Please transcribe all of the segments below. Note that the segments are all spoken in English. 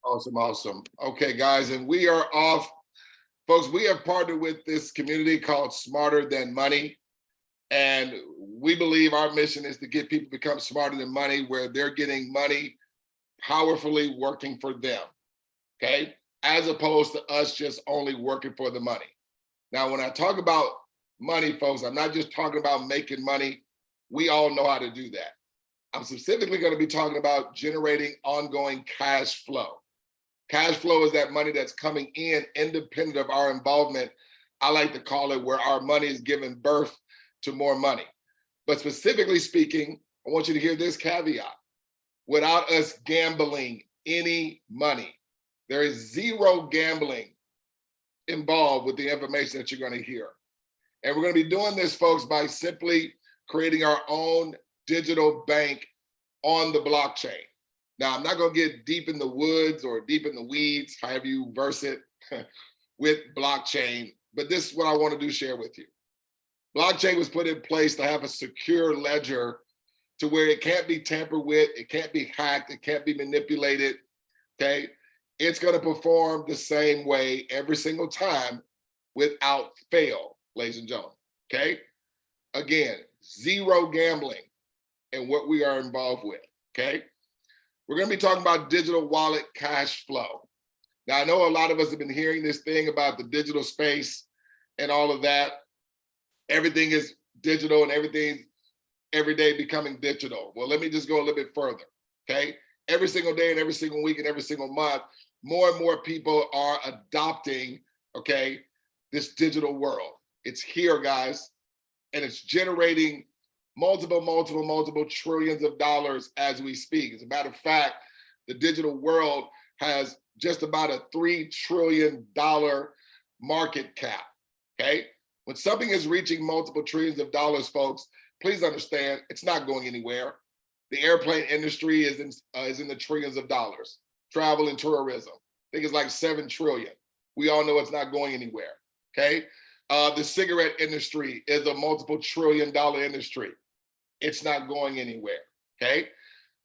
Awesome, awesome. Okay, guys, and we are off. Folks, we have partnered with this community called Smarter Than Money. And we believe our mission is to get people to become smarter than money, where they're getting money powerfully working for them, okay? As opposed to us just only working for the money. Now, when I talk about money, folks, I'm not just talking about making money. We all know how to do that. I'm specifically going to be talking about generating ongoing cash flow. Cash flow is that money that's coming in independent of our involvement. I like to call it where our money is giving birth to more money. But specifically speaking, I want you to hear this caveat. Without us gambling any money, there is zero gambling involved with the information that you're going to hear. And we're going to be doing this, folks, by simply creating our own digital bank on the blockchain. Now, I'm not going to get deep in the woods or deep in the weeds, however you verse it, with blockchain, but this is what I want to do, share with you. Blockchain was put in place to have a secure ledger to where it can't be tampered with, it can't be hacked, it can't be manipulated, okay? It's going to perform the same way every single time without fail, ladies and gentlemen, okay? Again, zero gambling in what we are involved with, okay? We're going to be talking about digital wallet cash flow. Now, I know a lot of us have been hearing this thing about the digital space and all of that. Everything is digital and everything's every day becoming digital. Well, let me just go a little bit further, okay? Every single day and every single week and every single month, more and more people are adopting, okay, this digital world. It's here, guys, and it's generating multiple trillions of dollars as we speak. As a matter of fact, the digital world has just about a $3 trillion market cap, okay? When something is reaching multiple trillions of dollars, folks, please understand it's not going anywhere. The airplane industry is in the trillions of dollars. Travel and tourism, I think it's like 7 trillion. We all know it's not going anywhere, okay? The cigarette industry is a multiple trillion dollar industry. It's not going anywhere, okay?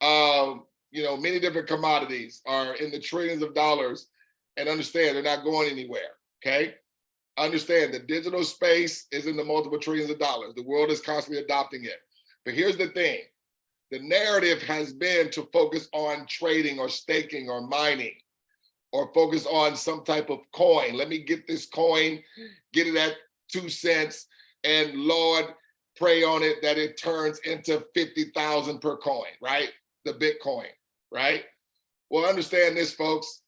You know, many different commodities are in the trillions of dollars, and understand they're not going anywhere, okay? Understand the digital space is in the multiple trillions of dollars. The world is constantly adopting it. But here's the thing. The narrative has been to focus on trading or staking or mining, or focus on some type of coin. Let me get this coin, get it at 2 cents, and Lord, pray on it that it turns into 50,000 per coin, right? The Bitcoin, right? Well, understand this, folks.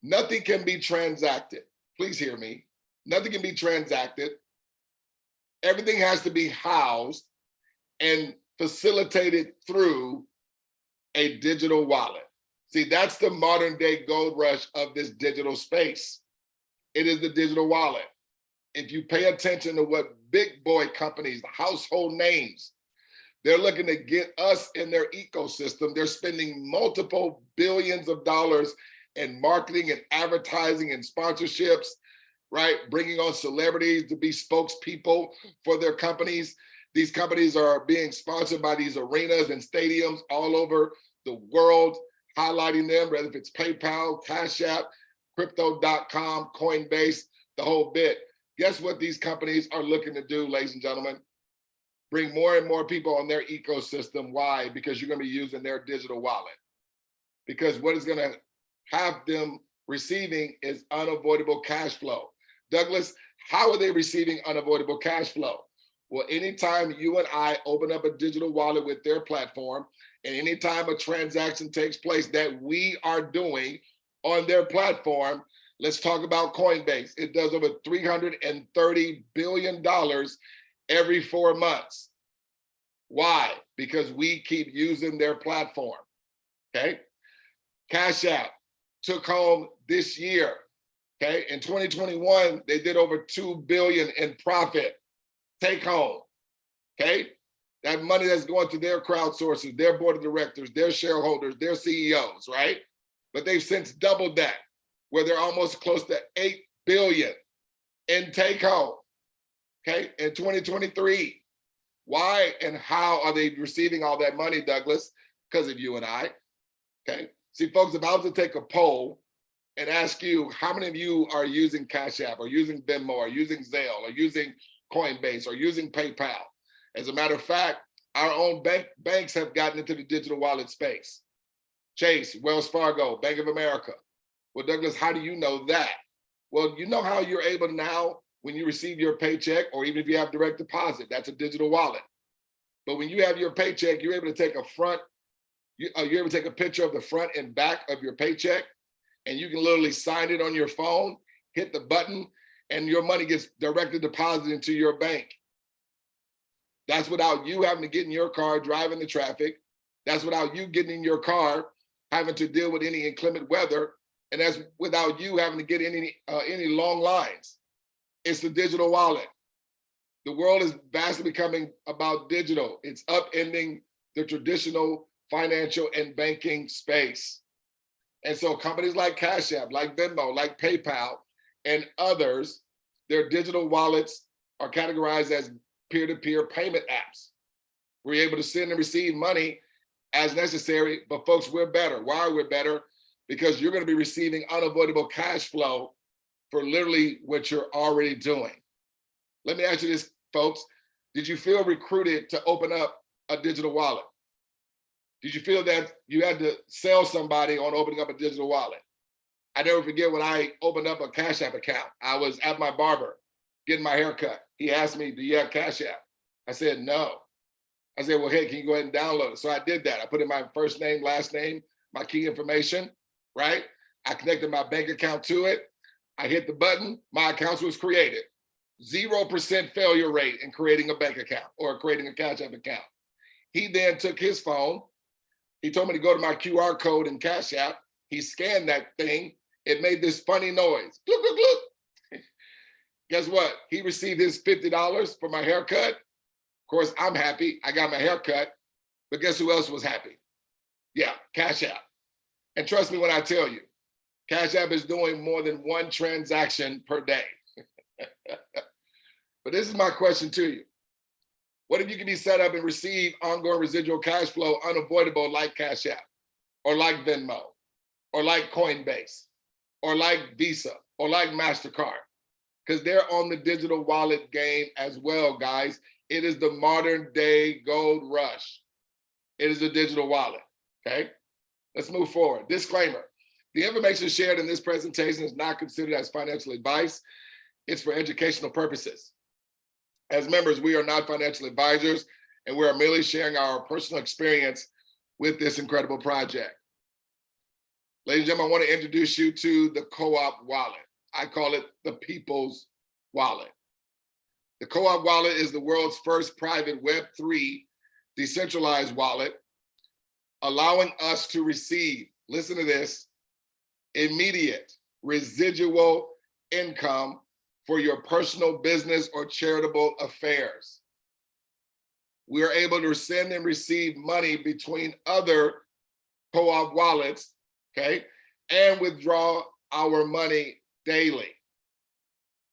Nothing can be transacted. Please hear me. Nothing can be transacted. Everything has to be housed and facilitated through a digital wallet. See, that's the modern day gold rush of this digital space. It is the digital wallet. If you pay attention to what big boy companies, the household names, they're looking to get us in their ecosystem. They're spending multiple billions of dollars in marketing and advertising and sponsorships, right? Bringing on celebrities to be spokespeople for their companies. These companies are being sponsored by these arenas and stadiums all over the world, highlighting them, whether if it's PayPal, Cash App, Crypto.com, Coinbase, the whole bit. Guess what these companies are looking to do, ladies and gentlemen? Bring more and more people on their ecosystem. Why? Because you're going to be using their digital wallet. Because what is going to have them receiving is unavoidable cash flow. Douglas, how are they receiving unavoidable cash flow? Well, anytime you and I open up a digital wallet with their platform, and anytime a transaction takes place that we are doing on their platform, let's talk about Coinbase. It does over $330 billion every 4 months. Why? Because we keep using their platform, okay? Cash App took home this year, okay? In 2021, they did over $2 billion in profit, take home, okay? That money that's going to their crowdsourcers, their board of directors, their shareholders, their CEOs, right? But they've since doubled that, where they're almost close to $8 billion in take home, okay, in 2023. Why and how are they receiving all that money, Douglas? Because of you and I, okay? See, folks, if I was to take a poll and ask you, how many of you are using Cash App or using Venmo or using Zelle or using Coinbase or using PayPal? As a matter of fact, our own banks have gotten into the digital wallet space. Chase, Wells Fargo, Bank of America. Well, Douglas, how do you know that? Well, you know how you're able now, when you receive your paycheck, or even if you have direct deposit, that's a digital wallet. But when you have your paycheck, you're able to take you're able to take a picture of the front and back of your paycheck, and you can literally sign it on your phone, hit the button, and your money gets directly deposited into your bank. That's without you having to get in your car, driving the traffic. That's without you getting in your car, having to deal with any inclement weather. And that's without you having to get in any long lines. It's the digital wallet. The world is vastly becoming about digital. It's upending the traditional financial and banking space. And so companies like Cash App, like Venmo, like PayPal, and others, their digital wallets are categorized as peer-to-peer payment apps. We're able to send and receive money as necessary, but folks, we're better. Why we're better? Because you're going to be receiving unavoidable cash flow for literally what you're already doing. Let me ask you this, folks. Did you feel recruited to open up a digital wallet? Did you feel that you had to sell somebody on opening up a digital wallet? I never forget when I opened up a Cash App account. I was at my barber getting my hair cut. He asked me, do you have Cash App? I said, no. I said, well, hey, can you go ahead and download it? So I did that. I put in my first name, last name, my key information, right? I connected my bank account to it. I hit the button, my account was created. 0% failure rate in creating a bank account or creating a Cash App account. He then took his phone. He told me to go to my QR code in Cash App. He scanned that thing. It made this funny noise. Glook, glook, glook. Guess what? He received his $50 for my haircut. Of course, I'm happy. I got my haircut. But guess who else was happy? Yeah, Cash App. And trust me when I tell you, Cash App is doing more than one transaction per day. But this is my question to you. What if you can be set up and receive ongoing residual cash flow unavoidable like Cash App, or like Venmo, or like Coinbase, or like Visa, or like MasterCard? Because they're on the digital wallet game as well, guys. It is the modern day gold rush. It is a digital wallet, okay? Let's move forward. Disclaimer, the information shared in this presentation is not considered as financial advice. It's for educational purposes. As members, we are not financial advisors, and we are merely sharing our personal experience with this incredible project. Ladies and gentlemen, I want to introduce you to the Co-op wallet. I call it the people's wallet. The Co-op wallet is the world's first private Web3 decentralized wallet, allowing us to receive, listen to this, immediate residual income for your personal business or charitable affairs. We are able to send and receive money between other Co-op wallets, okay, and withdraw our money daily.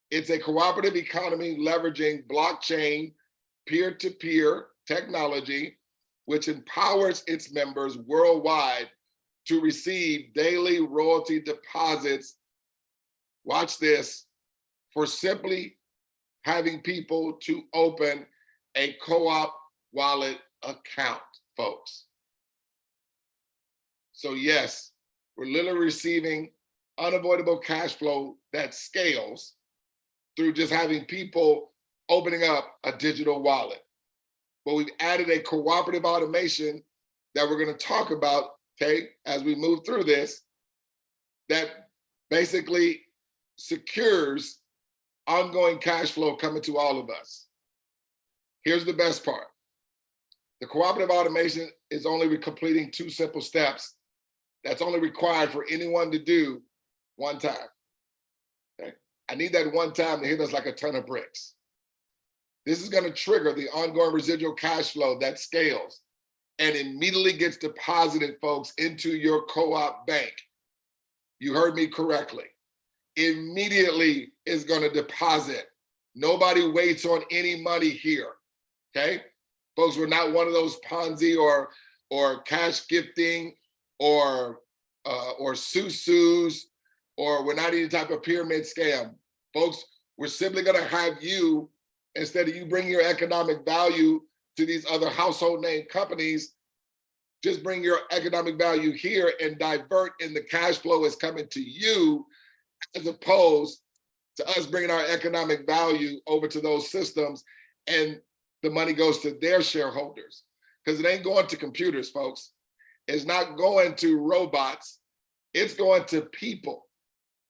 It's a cooperative economy leveraging blockchain peer-to-peer technology, which empowers its members worldwide to receive daily royalty deposits. Watch this, for simply having people to open a Co-op wallet account, folks. So yes, we're literally receiving unavoidable cash flow that scales through just having people opening up a digital wallet. But we've added a cooperative automation that we're going to talk about, okay, as we move through this, that basically secures ongoing cash flow coming to all of us. Here's the best part. The cooperative automation is only completing 2 simple steps that's only required for anyone to do one time. Okay? I need that one time to hit us like a ton of bricks. This is going to trigger the ongoing residual cash flow that scales and immediately gets deposited, folks, into your Co-op bank. You heard me correctly. Immediately is going to deposit. Nobody waits on any money here, okay? Folks, we're not one of those Ponzi or cash gifting or or susus, or we're not any type of pyramid scam. Folks, we're simply gonna have you, instead of you bringing your economic value to these other household name companies, just bring your economic value here and divert, and the cash flow is coming to you, as opposed to us bringing our economic value over to those systems and the money goes to their shareholders. Because it ain't going to computers, folks. It's not going to robots. It's going to people.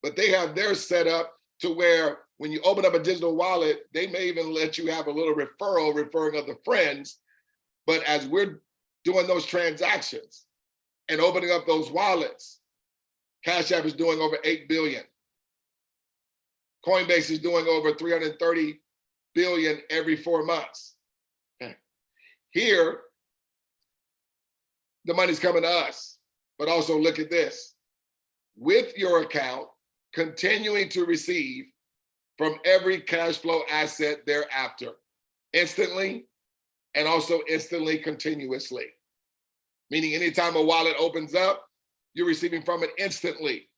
But they have their setup to where when you open up a digital wallet, they may even let you have a little referral, referring other friends. But as we're doing those transactions and opening up those wallets, Cash App is doing over 8 billion. Coinbase is doing over 330 billion every 4 months. Okay. Here, the money's coming to us. But also look at this. With your account, continuing to receive from every cash flow asset thereafter, instantly, and also instantly continuously. Meaning anytime a wallet opens up, you're receiving from it instantly,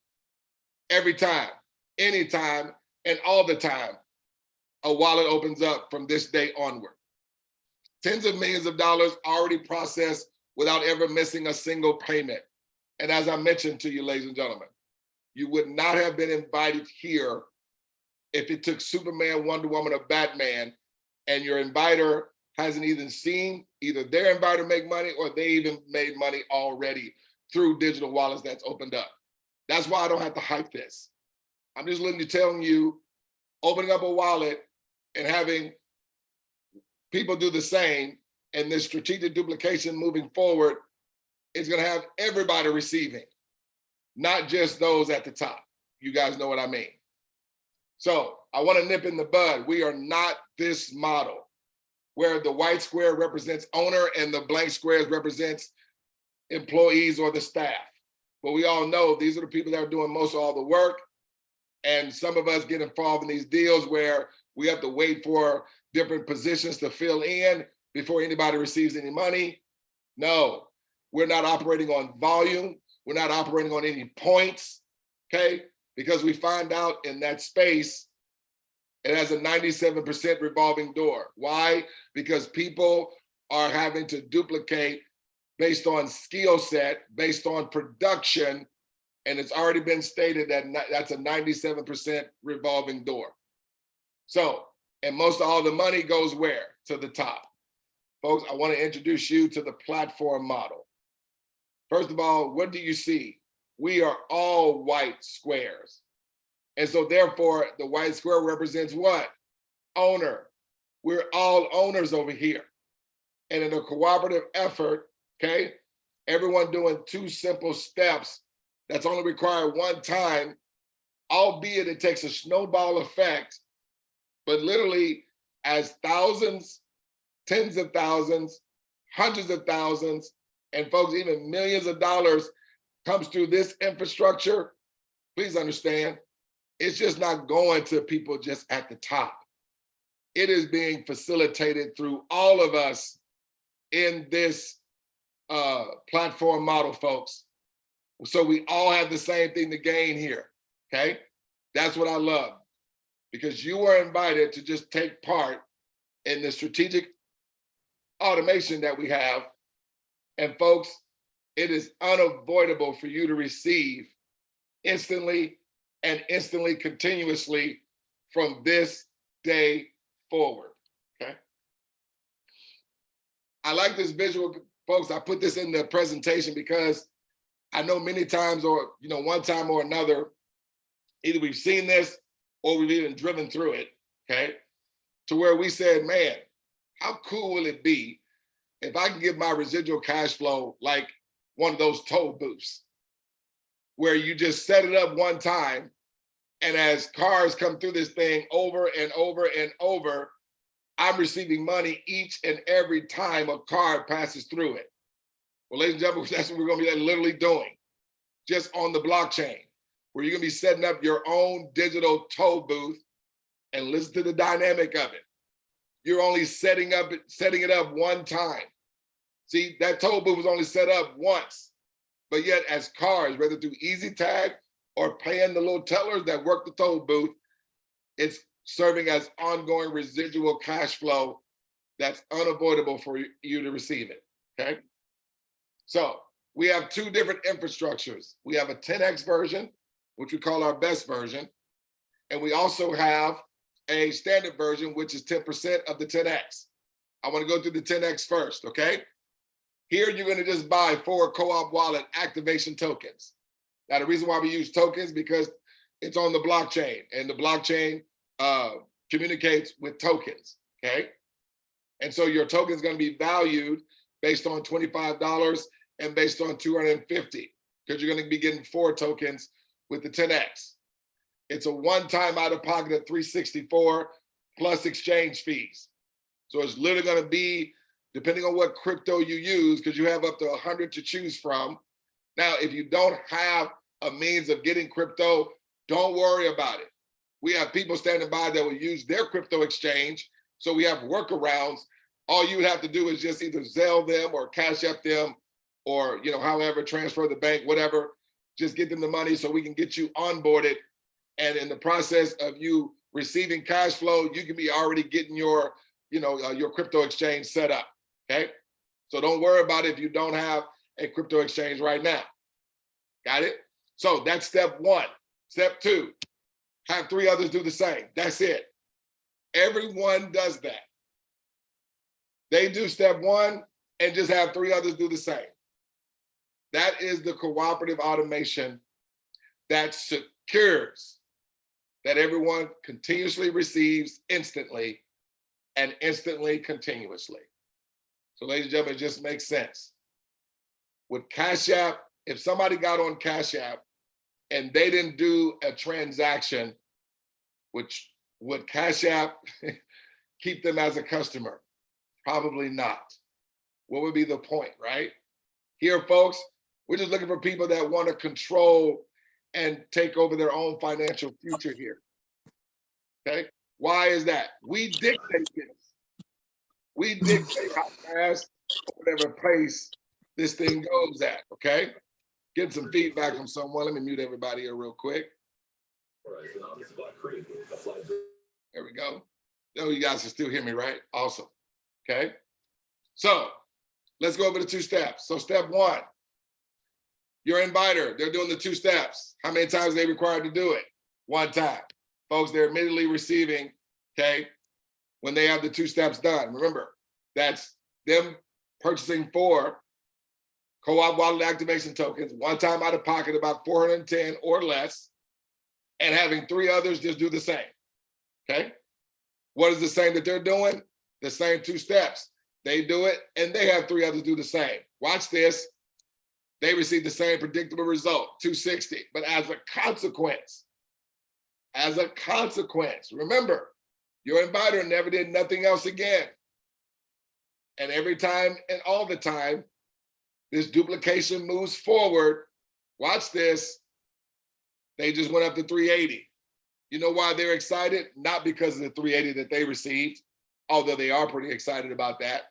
every time, anytime, and all the time a wallet opens up from this day onward. Tens of millions of dollars already processed without ever missing a single payment. And as I mentioned to you, ladies and gentlemen, you would not have been invited here if it took Superman, Wonder Woman, or Batman, and your inviter hasn't even seen either their inviter make money or they even made money already through digital wallets that's opened up. That's why I don't have to hype this. I'm just telling you, opening up a wallet and having people do the same, and this strategic duplication moving forward is gonna have everybody receiving, not just those at the top. You guys know what I mean. So I wanna nip in the bud. We are not this model where the white square represents owner and the blank squares represents employees or the staff. But we all know these are the people that are doing most of all the work. And some of us get involved in these deals where we have to wait for different positions to fill in before anybody receives any money. No, we're not operating on volume. We're not operating on any points, okay? Because we find out in that space, it has a 97% revolving door. Why? Because people are having to duplicate based on skill set, based on production, and it's already been stated that that's a 97% revolving door. So, and most of all the money goes where? To the top. Folks, I want to introduce you to the platform model. First of all, what do you see? We are all white squares. And so therefore, the white square represents what? Owner. We're all owners over here. And in a cooperative effort, okay, everyone doing 2 simple steps that's only required one time, albeit it takes a snowball effect, but literally as thousands, tens of thousands, hundreds of thousands, and folks, even millions of dollars comes through this infrastructure, please understand, it's just not going to people just at the top. It is being facilitated through all of us in this platform model, folks. So we all have the same thing to gain here, okay? That's what I love, because you were invited to just take part in the strategic automation that we have. And folks, it is unavoidable for you to receive instantly and instantly continuously from this day forward, okay? I like this visual, folks. I put this in the presentation because I know many times, or one time or another, either we've seen this or we've even driven through it, okay? To where we said, man, how cool will it be if I can get my residual cash flow like one of those toll booths, where you just set it up one time, and as cars come through this thing over and over and over, I'm receiving money each and every time a car passes through it. Well, ladies and gentlemen, that's what we're gonna be literally doing, just on the blockchain, where you're gonna be setting up your own digital toll booth, and listen to the dynamic of it. You're only setting it up one time. See, that toll booth was only set up once, but yet as cards, whether through Easy Tag or paying the little tellers that work the toll booth, it's serving as ongoing residual cash flow that's unavoidable for you to receive it, okay? So we have two different infrastructures. We have a 10X version, which we call our best version. And we also have a standard version, which is 10% of the 10X. I want to go through the 10X first, okay? Here, you're going to just buy 4 Co-op Wallet activation tokens. Now, the reason why we use tokens because it's on the blockchain, and the blockchain communicates with tokens, okay? And so your token is going to be valued based on $25 and based on $250, because you're going to be getting 4 tokens with the 10X. It's a one-time out-of-pocket of $364 plus exchange fees. So it's literally going to be, depending on what crypto you use, because you have up to 100 to choose from. Now, if you don't have a means of getting crypto, don't worry about it. We have people standing by that will use their crypto exchange. So we have workarounds. All you would have to do is just either Zelle them or Cash App them, or however, transfer the bank, whatever. Just get them the money so we can get you onboarded. And in the process of you receiving cash flow, you can be already getting your crypto exchange set up, okay? So don't worry about it if you don't have a crypto exchange right now. Got it? So that's step 1. Step 2, have 3 others do the same. That's it. Everyone does that. They do step 1 and just have 3 others do the same. That is the cooperative automation that secures that everyone continuously receives instantly and instantly continuously. So ladies and gentlemen, it just makes sense. With Cash App, if somebody got on Cash App and they didn't do a transaction, which would Cash App keep them as a customer? Probably not. What would be the point, right? Here, folks, we're just looking for people that want to control and take over their own financial future here, okay? Why is that? We dictate this. We dictate how fast, whatever pace this thing goes at, okay? Get some feedback from someone. Let me mute everybody here real quick. There we go. Oh, you guys can still hear me, right? Awesome, okay? So let's go over the 2 steps. So step 1, your inviter, they're doing the 2 steps. How many times are they required to do it? 1 time. Folks, they're immediately receiving, okay, when they have the 2 steps done. Remember, that's them purchasing 4 Co-op Wallet activation tokens, 1 time out of pocket, about 410 or less, and having 3 others just do the same, okay? What is the same that they're doing? The same 2 steps. They do it, and they have 3 others do the same. Watch this. They receive the same predictable result, 260. But as a consequence, remember, your inviter never did nothing else again. And every time and all the time, this duplication moves forward. Watch this. They just went up to 380. You know why they're excited? Not because of the 380 that they received, although they are pretty excited about that.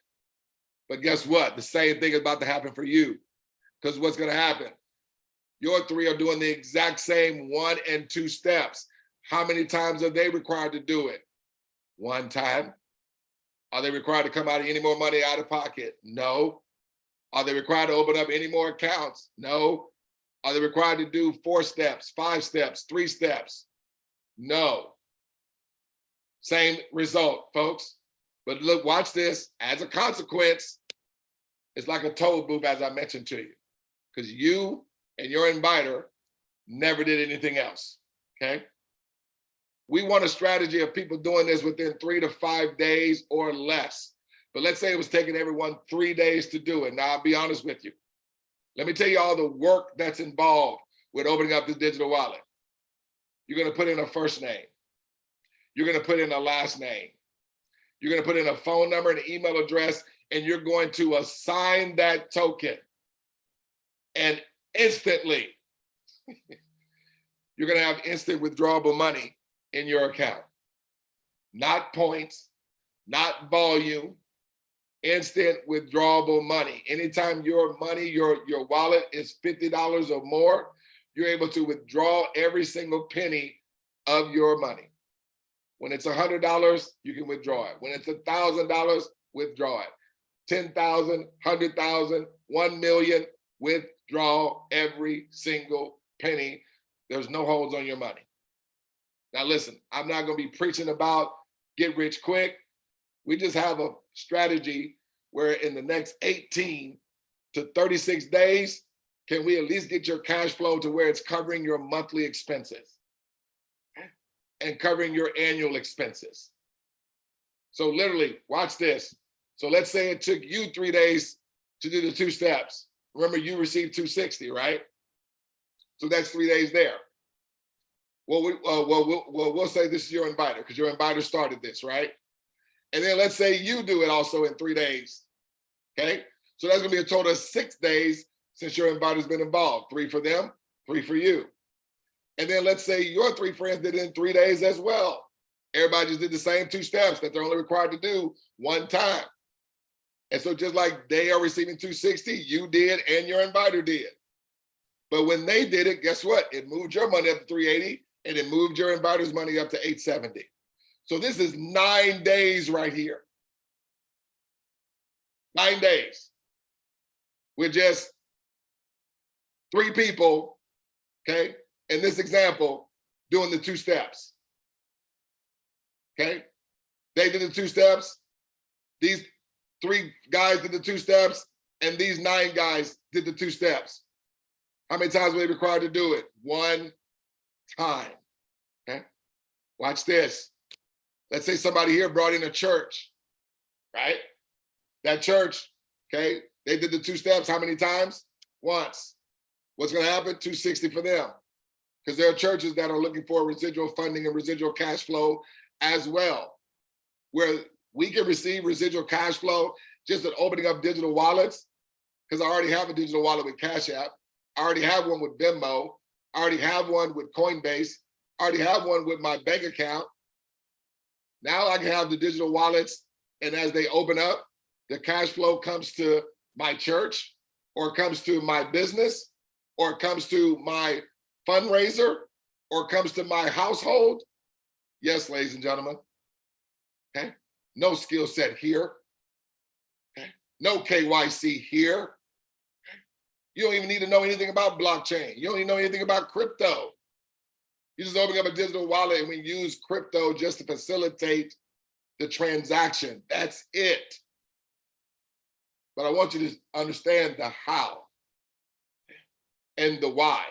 But guess what? The same thing is about to happen for you. Because what's going to happen? Your 3 are doing the exact same 1 and 2 steps. How many times are they required to do it? 1 time. Are they required to come out of any more money out of pocket? No. Are they required to open up any more accounts? No. Are they required to do 4 steps, 5 steps, 3 steps? No. Same result, folks. But look, watch this. As a consequence, it's like a toll booth, as I mentioned to you, because you and your inviter never did anything else, okay? We want a strategy of people doing this within 3 to 5 days or less. But let's say it was taking everyone 3 days to do it. Now, I'll be honest with you. Let me tell you all the work that's involved with opening up this digital wallet. You're going to put in a first name. You're going to put in a last name. You're going to put in a phone number and an email address, and you're going to assign that token. And instantly, you're going to have instant withdrawable money in your account. Not points, not volume. instant withdrawable money. Anytime your money, your wallet is $50 or more, you're able to withdraw every single penny of your money. When it's $100, you can withdraw it. When it's $1,000, withdraw it. 10,000, 100,000, 1 million, withdraw every single penny. There's no holds on your money. Now listen, I'm not going to be preaching about get rich quick. We just have a strategy where in the next 18 to 36 days, can we at least get your cash flow to where it's covering your monthly expenses and covering your annual expenses? So literally, watch this. So let's say it took you 3 days to do the 2 steps. Remember, you received 260, right? So that's 3 days there. Well, we'll say this is your inviter because your inviter started this, right? And then let's say you do it also in 3 days, okay? So that's gonna be a total of 6 days since your inviter's been involved. 3 for them, 3 for you. And then let's say your 3 friends did it in 3 days as well. Everybody just did the same 2 steps that they're only required to do 1 time. And so just like they are receiving 260, you did and your inviter did. But when they did it, guess what? It moved your money up to 380 and it moved your inviter's money up to 870. So this is 9 days right here. 9 days. With just 3 people, okay, in this example, doing the 2 steps. Okay? They did the 2 steps. These 3 guys did the 2 steps, and these 9 guys did the 2 steps. How many times were they required to do it? 1 time. Okay? Watch this. Let's say somebody here brought in a church, right? That church, okay, they did the 2 steps how many times? Once. What's going to happen? 260 for them. Because there are churches that are looking for residual funding and residual cash flow as well, where we can receive residual cash flow just at opening up digital wallets, because I already have a digital wallet with Cash App. I already have one with Venmo. I already have one with Coinbase. I already have one with my bank account. Now I can have the digital wallets, and as they open up, the cash flow comes to my church, or comes to my business, or comes to my fundraiser, or comes to my household. Yes, ladies and gentlemen. Okay? No skill set here. Okay? No KYC here. Okay? You don't even need to know anything about blockchain. You don't even know anything about crypto. You just open up a digital wallet and we use crypto just to facilitate the transaction. That's it. But I want you to understand the how and the why.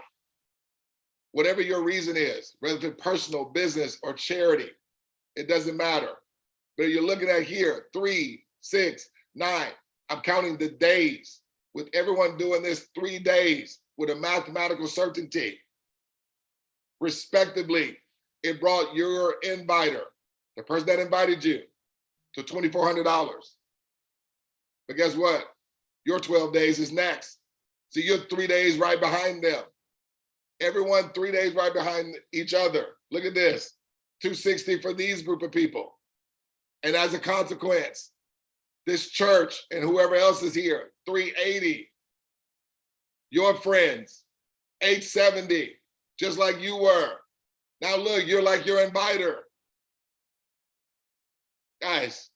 Whatever your reason is, whether it's personal, business, or charity, it doesn't matter. But you're looking at here, 3, 6, 9. I'm counting the days with everyone doing this 3 days with a mathematical certainty. Respectively, it brought your inviter, the person that invited you, to $2,400. But guess what? Your 12 days is next. So you're 3 days right behind them. Everyone 3 days right behind each other. Look at this, 260 for these group of people. And as a consequence, this church and whoever else is here, 380. Your friends, 870, just like you were. Now look, you're like your inviter. Guys,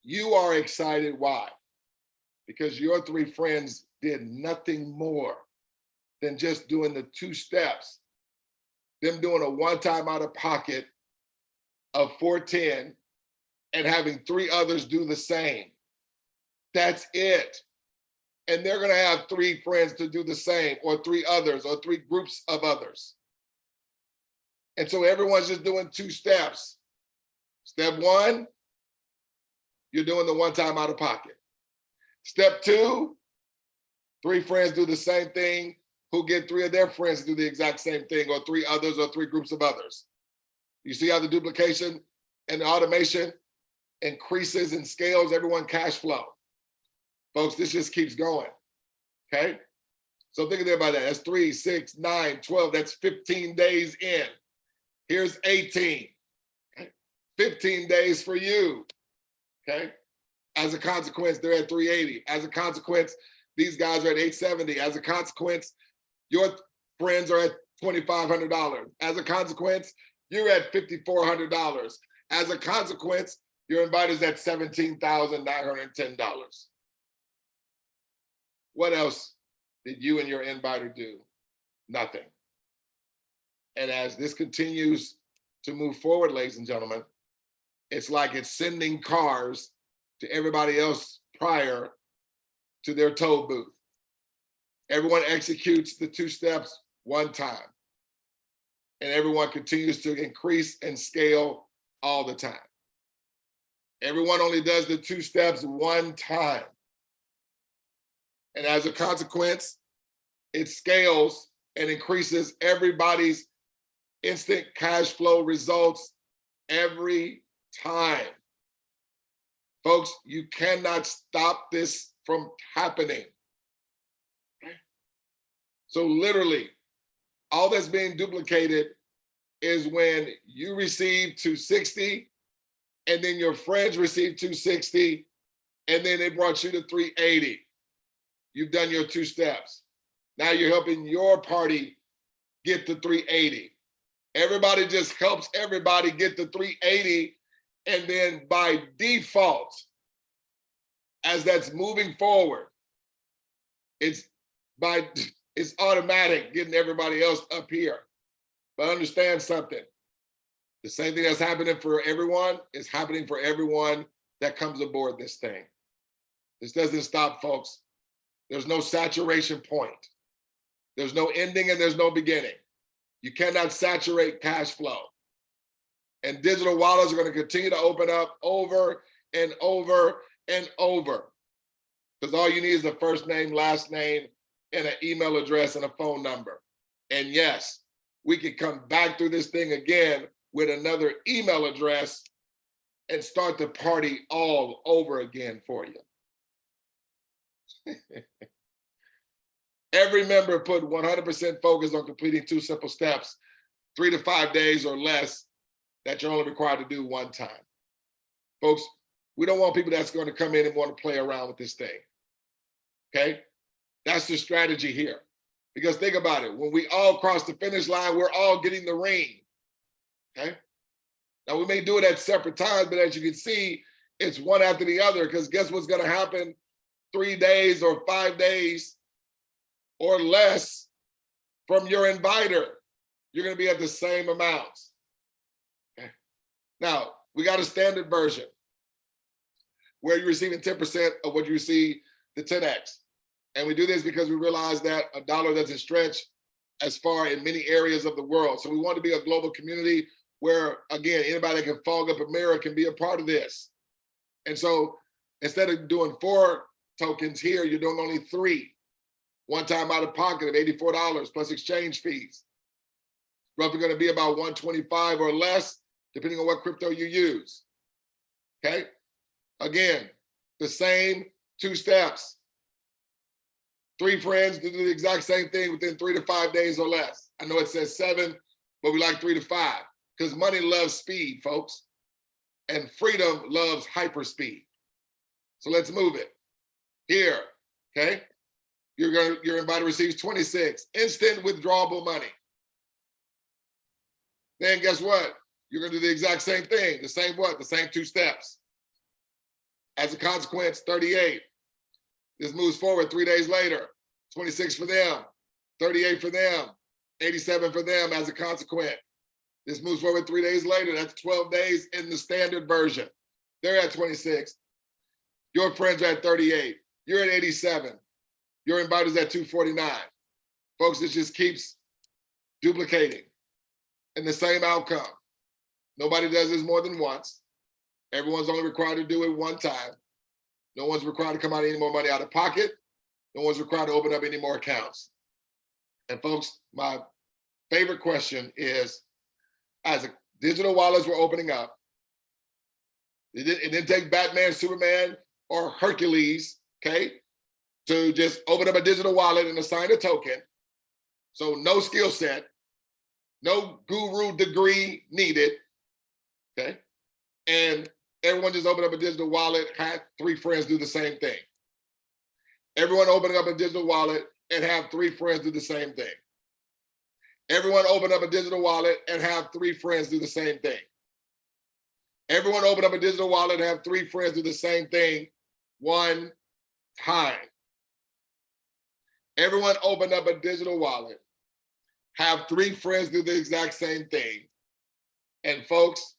you are excited. Why? Because your 3 friends did nothing more than just doing the 2 steps, them doing a one-time out of pocket of $410 and having 3 others do the same. That's it. And they're gonna have 3 friends to do the same, or 3 others, or 3 groups of others. And so everyone's just doing 2 steps. Step 1, you're doing the one-time out of pocket. Step 2, 3 friends do the same thing, who get 3 of their friends to do the exact same thing, or 3 others, or 3 groups of others. You see how the duplication and the automation increases and scales everyone cash flow. Folks, this just keeps going, okay? So think about that. That's 3, 6, 9, 12. That's 15 days in. Here's 18. Okay? 15 days for you, okay? As a consequence, they're at 380. As a consequence, these guys are at 870. As a consequence, your friends are at $2,500. As a consequence, you're at $5,400. As a consequence, your invite is at $17,910. What else did you and your inviter do? Nothing. And as this continues to move forward, ladies and gentlemen, it's like it's sending cars to everybody else prior to their toll booth. Everyone executes the 2 steps one time. And everyone continues to increase and scale all the time. Everyone only does the 2 steps one time. And as a consequence, it scales and increases everybody's instant cash flow results every time. Folks, you cannot stop this from happening. So literally, all that's being duplicated is when you receive 260, and then your friends receive 260, and then they brought you to 380. You've done your 2 steps. Now you're helping your party get to 380. Everybody just helps everybody get to 380, and then by default, as that's moving forward, it's automatic getting everybody else up here. But understand something. The same thing that's happening for everyone is happening for everyone that comes aboard this thing. This doesn't stop, folks. There's no saturation point. There's no ending and there's no beginning. You cannot saturate cash flow. And digital wallets are going to continue to open up over and over and over. Because all you need is a first name, last name, and an email address and a phone number. And yes, we can come back through this thing again with another email address and start the party all over again for you. Every member put 100% focus on completing 2 simple steps, 3 to 5 days or less, that you're only required to do one time. Folks, we don't want people that's going to come in and want to play around with this thing. Okay? That's the strategy here. Because think about it, when we all cross the finish line, we're all getting the ring. Okay? Now we may do it at separate times, but as you can see, it's one after the other, because guess what's going to happen 3 days or 5 days or less from your inviter? You're going to be at the same amounts. Okay. Now, we got a standard version where you're receiving 10% of what you receive, the 10X. And we do this because we realize that a dollar doesn't stretch as far in many areas of the world. So we want to be a global community where, again, anybody that can fog up a mirror can be a part of this. And so instead of doing 4 tokens here, you're doing only 3. One time out of pocket of $84 plus exchange fees. Roughly going to be about $125 or less, depending on what crypto you use. Okay? Again, the same 2 steps. 3 friends to do the exact same thing within 3 to 5 days or less. I know it says 7, but we like 3 to 5 because money loves speed, folks, and freedom loves hyperspeed. So let's move it. Here, okay? Your inviter receives 26 instant withdrawable money. Then guess what? You're gonna do the exact same thing. The same what? The same 2 steps. As a consequence, 38. This moves forward 3 days later. 26 for them, 38 for them, 87 for them as a consequence. This moves forward 3 days later. That's 12 days in the standard version. They're at 26. Your friends are at 38. You're at 87. Your inviter's at 249. Folks, it just keeps duplicating in the same outcome. Nobody does this more than once. Everyone's only required to do it one time. No one's required to come out any more money out of pocket. No one's required to open up any more accounts. And folks, my favorite question is, as digital wallets were opening up, it didn't take Batman, Superman, or Hercules, okay, to just open up a digital wallet and assign a token. So no skill set, no guru degree needed, okay? And Everyone just open up a digital wallet, had 3 friends do the same thing. Everyone opening up a digital wallet and have 3 friends do the same thing. Everyone open up a digital wallet and have 3 friends do the same thing. Everyone open up a digital wallet and have 3 friends do the same thing one time. Everyone open up a digital wallet, have 3 friends do the exact same thing. And folks,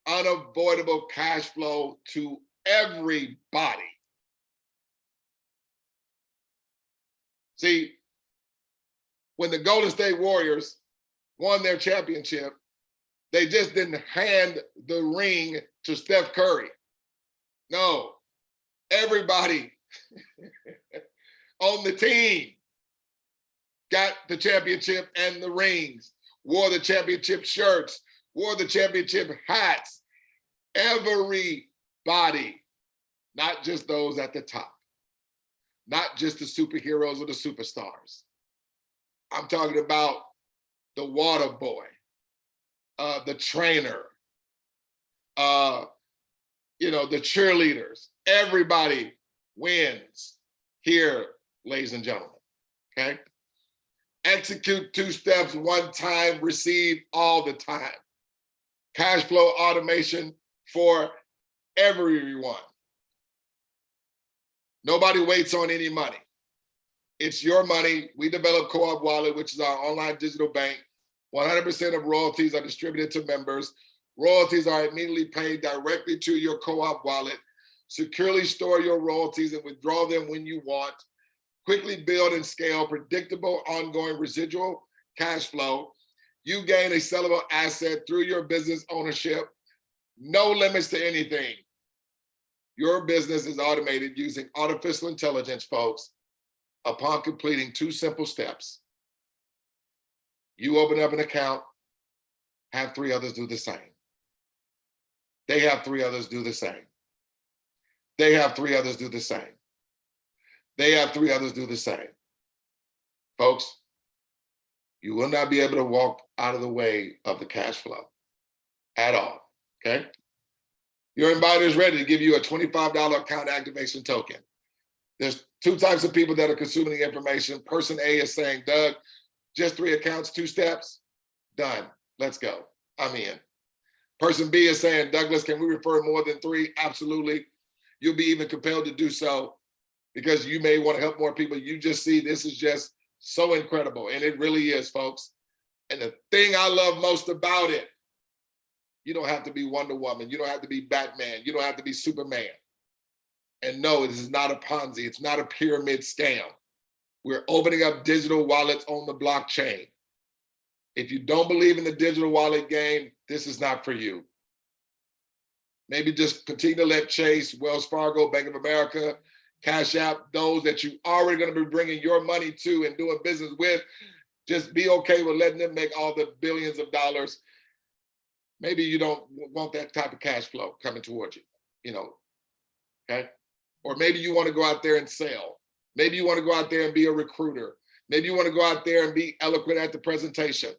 unavoidable cash flow to everybody. See, when the Golden State Warriors won their championship, they just didn't hand the ring to Steph Curry. No, everybody on the team got the championship and the rings, wore the championship shirts, wore the championship hats. Everybody, not just those at the top, not just the superheroes or the superstars. I'm talking about the water boy, the trainer, the cheerleaders. Everybody wins here, ladies and gentlemen, okay? Execute 2 steps one time, receive all the time. Cash flow automation for everyone. Nobody waits on any money. It's your money. We developed Co-op Wallet, which is our online digital bank. 100% of royalties are distributed to members. Royalties are immediately paid directly to your Co-op Wallet. Securely store your royalties and withdraw them when you want. Quickly build and scale predictable, ongoing residual cash flow. You gain a sellable asset through your business ownership. No limits to anything. Your business is automated using artificial intelligence, folks. Upon completing 2 simple steps, you open up an account, have 3 others do the same. They have 3 others do the same. They have 3 others do the same. They have 3 others do the same. Folks, you will not be able to walk out of the way of the cash flow at all, okay? Your inviter is ready to give you a $25 account activation token. There's 2 types of people that are consuming the information. Person A is saying, Doug, just 3 accounts, 2 steps, done, let's go, I'm in. Person B is saying, Douglas, can we refer more than 3? Absolutely. You'll be even compelled to do so because you may want to help more people. You just see this is just so incredible, and it really is, folks. And the thing I love most about it, you don't have to be Wonder Woman. You don't have to be Batman. You don't have to be Superman. And no, this is not a Ponzi. It's not a pyramid scam. We're opening up digital wallets on the blockchain. If you don't believe in the digital wallet game, this is not for you. Maybe just continue to let Chase, Wells Fargo, Bank of America, Cash App, those that you already going to be bringing your money to and doing business with, just be okay with letting them make all the billions of dollars. Maybe you don't want that type of cash flow coming towards you, okay? Or maybe you want to go out there and sell. Maybe you want to go out there and be a recruiter. Maybe you want to go out there and be eloquent at the presentation.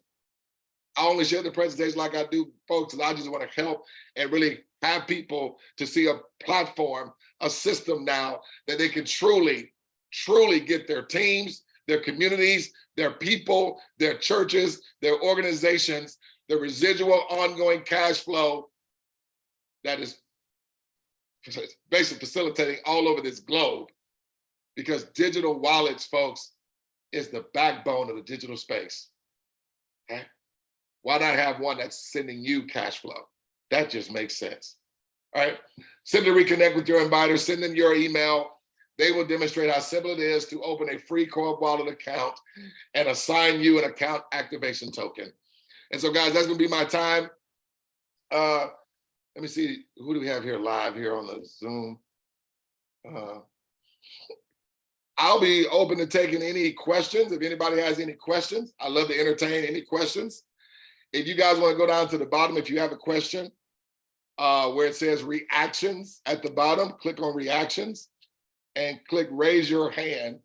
I only share the presentation like I do, folks, because I just want to help and really have people to see a platform, a system now that they can truly, truly get their teams, their communities, their people, their churches, their organizations, the residual ongoing cash flow that is basically facilitating all over this globe, because digital wallets, folks, is the backbone of the digital space. Okay? Why not have one that's sending you cash flow? That just makes sense. All right. Simply reconnect with your inviter, send them your email. They will demonstrate how simple it is to open a free Co-op Wallet account and assign you an account activation token. And so, guys, that's going to be my time. Let me see, who do we have here live here on the Zoom? I'll be open to taking any questions. If anybody has any questions, I love to entertain any questions. If you guys want to go down to the bottom, if you have a question, where it says reactions at the bottom, click on reactions and click raise your hand,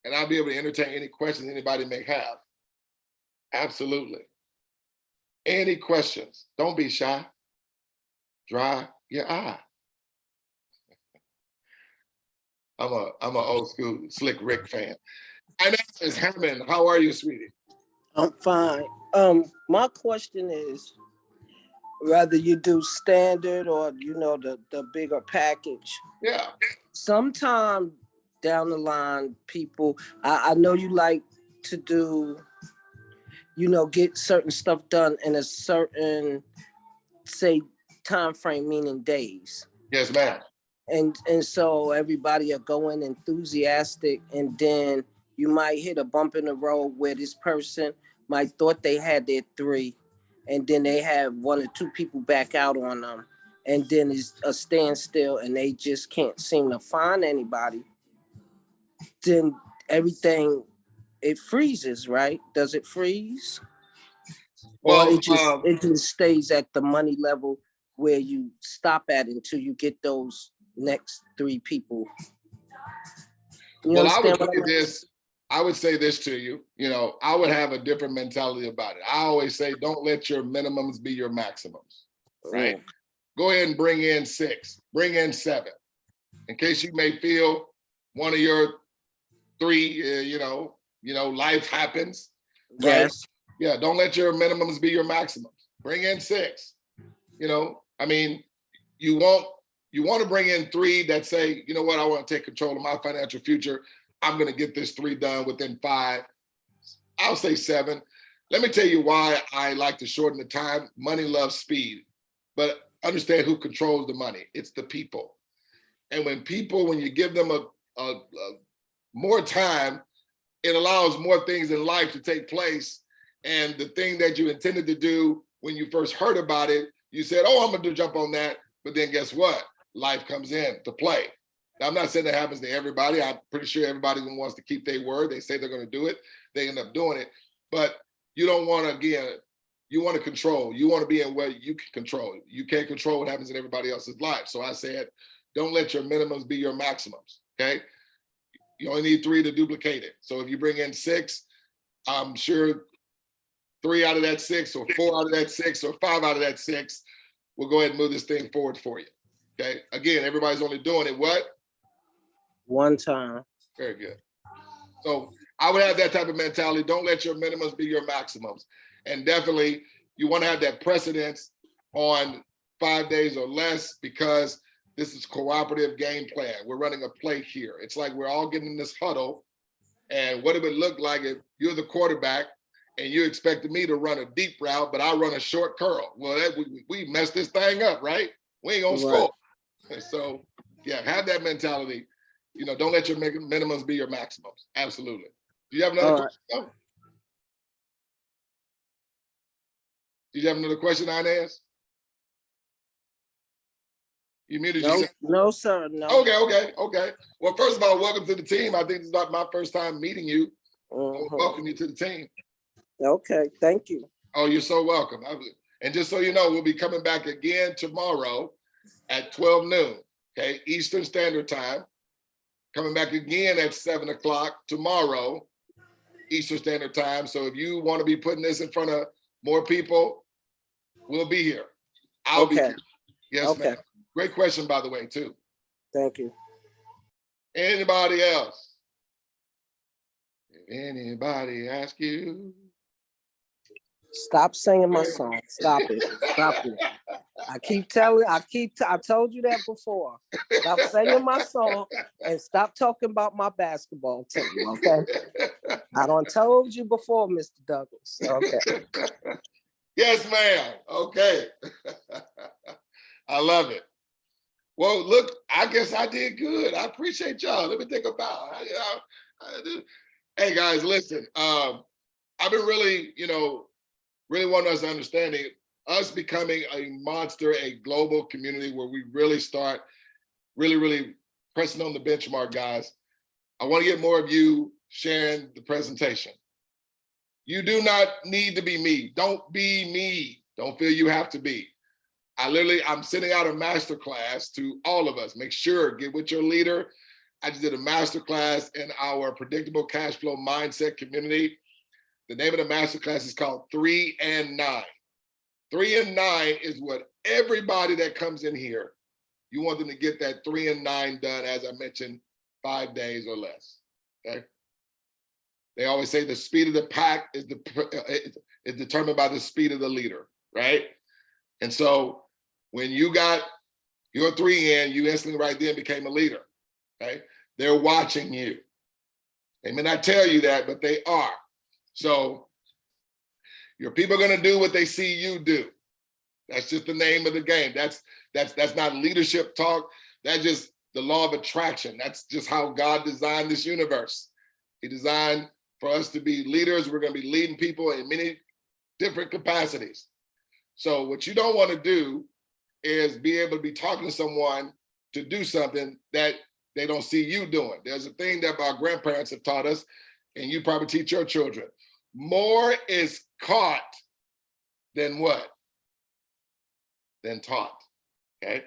and I'll be able to entertain any questions anybody may have. Absolutely. Any questions? Don't be shy. Dry your eye. I'm an old school Slick Rick fan. My name is Hammond. How are you, sweetie? I'm fine. My question is whether you do standard or the bigger package. Yeah. Sometime down the line, people, I know you like to do, get certain stuff done in a certain, say, time frame, meaning days. Yes, ma'am. And so everybody are going enthusiastic, and then you might hit a bump in the road where this person might thought they had their 3, and then they have 1 or 2 people back out on them, and then it's a standstill and they just can't seem to find anybody. Then everything, it freezes, right? Does it freeze? Well, Or it just stays at the money level where you stop at until you get those next 3 people. Well, I would say this to you, I would have a different mentality about it. I always say, don't let your minimums be your maximums, right? Mm. Go ahead and bring in 6, bring in 7, in case you may feel one of your 3, life happens. Right? Yes. Yeah, don't let your minimums be your maximums. Bring in 6. I mean, you want to bring in 3 that say, you know what, I want to take control of my financial future. I'm going to get this 3 done within 5. I'll say 7. Let me tell you why I like to shorten the time. Money loves speed, but understand who controls the money. It's the people. And when you give them a more time, it allows more things in life to take place. And the thing that you intended to do when you first heard about it, you said, oh, I'm going to jump on that. But then guess what? Life comes in to play. Now, I'm not saying that happens to everybody. I'm pretty sure everybody wants to keep their word. They say they're going to do it. They end up doing it. But you don't want to, again, you want to control. You want to be in where you can control. You can't control what happens in everybody else's life. So I said, don't let your minimums be your maximums, okay? You only need 3 to duplicate it. So if you bring in 6, I'm sure 3 out of that 6 or 4 out of that 6 or 5 out of that 6 will go ahead and move this thing forward for you. Okay. Again, everybody's only doing it what? 1 time. Very good. So I would have that type of mentality. Don't let your minimums be your maximums. And definitely you want to have that precedence on 5 days or less, because this is cooperative game plan. We're running a play here. It's like we're all getting in this huddle. And what it would look like if you're the quarterback and you expected me to run a deep route, but I run a short curl. Well, we messed this thing up, right? We ain't gonna score. And so, yeah, have that mentality. Don't let your minimums be your maximums. Absolutely. Do you have another question? Oh. Do you have another question, Inez? You muted yourself? No, sir. No. Okay. Well, first of all, welcome to the team. I think this is not my first time meeting you. Welcome you to the team. Okay, thank you. Oh, you're so welcome. And just so you know, we'll be coming back again tomorrow at 12 noon, okay, Eastern Standard Time. Coming back again at 7 o'clock tomorrow, Eastern Standard Time. So if you want to be putting this in front of more people, we'll be here. I'll be here. Yes, ma'am. Great question, by the way, too. Thank you. Anybody else? If anybody ask you? Stop singing my song. Stop it. Stop it. I told you that before. Stop singing my song and stop talking about my basketball team, okay? I done told you before, Mr. Douglas. Okay. Yes, ma'am. Okay. I love it. Well, look, I guess I did good. I appreciate y'all. Let me think about it. Hey, guys, listen. I've been really, really want us to understand us becoming a monster, a global community where we really start really pressing on the benchmark, guys. I want to get more of you sharing the presentation. You do not need to be me. Don't be me. Don't feel you have to be. I'm sending out a masterclass to all of us. Make sure, get with your leader. I just did a masterclass in our predictable cash flow mindset community. The name of the masterclass is called 3 and 9. 3 and 9 is what everybody that comes in here You want them to get that 3 and 9 done, as I mentioned, 5 days or less, okay? They always say the speed of the pack is determined by the speed of the leader, right? And so when you got your 3 in, you instantly right then became a leader, okay? They're watching you. They may not tell you that, but they are. So your people are gonna do what they see you do. That's just the name of the game. That's not leadership talk. That's just the law of attraction. That's just how God designed this universe. He designed for us to be leaders. We're gonna be leading people in many different capacities. So what you don't wanna do is be able to be talking to someone to do something that they don't see you doing. There's a thing that our grandparents have taught us, and you probably teach your children. More is caught than what? Than taught, okay?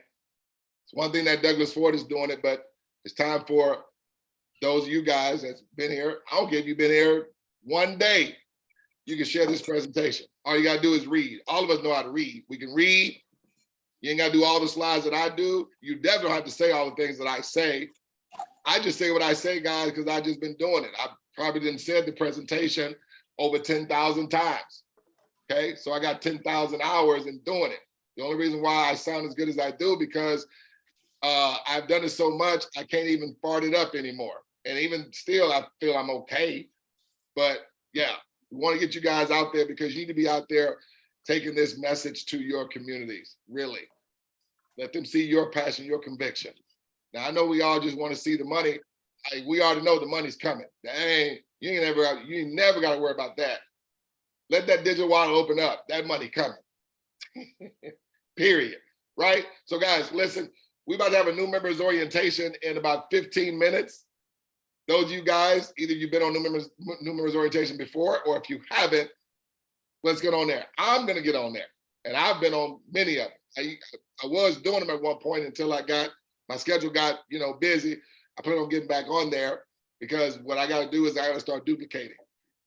It's one thing that Douglas Ford is doing it, but it's time for those of you guys that's been here. I don't care if you've been here one day, you can share this presentation. All you gotta do is read. All of us know how to read. We can read. You ain't gotta do all the slides that I do. You definitely don't have to say all the things that I say. I just say what I say, guys, because I've just been doing it. I probably didn't say the presentation over 10,000 times, okay? So I got 10,000 hours in doing it. The only reason why I sound as good as I do, because I've done it so much, I can't even fart it up anymore. And even still, I feel I'm okay. But yeah, we want to get you guys out there because you need to be out there taking this message to your communities, really. Let them see your passion, your conviction. Now, I know we all just want to see the money. We already know the money's coming. You ain't never got to worry about that. Let that digital wallet open up. That money coming. Period. Right? So guys, listen, we're about to have a new members orientation in about 15 minutes. Those of you guys, either you've been on new members orientation before, or if you haven't, let's get on there. I'm gonna get on there. And I've been on many of them. I was doing them at one point until my schedule got busy. I plan on getting back on there because what I gotta do is I gotta start duplicating.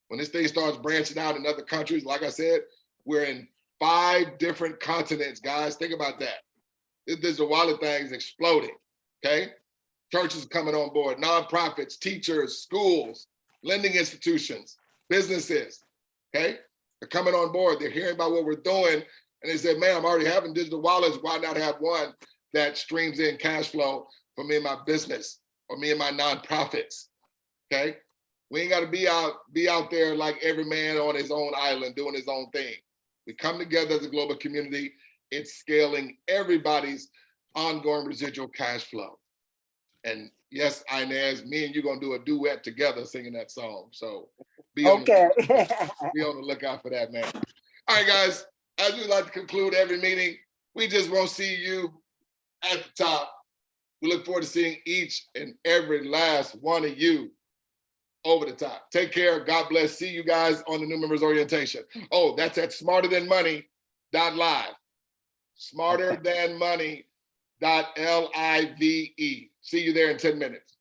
When this thing starts branching out in other countries, like I said, we're in 5 different continents, guys. Think about that. This digital wallet thing is exploding, okay? Churches are coming on board, nonprofits, teachers, schools, lending institutions, businesses, okay? They're coming on board. They're hearing about what we're doing, and they said, man, I'm already having digital wallets. Why not have one that streams in cash flow for me and my business or me and my nonprofits, okay? We ain't gotta be out there like every man on his own island doing his own thing. We come together as a global community. It's scaling everybody's ongoing residual cash flow. And yes, Inez, me and you gonna do a duet together singing that song. So be on the lookout for that, man. All right, guys, as we like to conclude every meeting, we just won't see you at the top. We look forward to seeing each and every last one of you over the top. Take care. God bless. See you guys on the new members orientation. Oh, that's at smarterthanmoney.live. Smarterthanmoney.live. See you there in 10 minutes.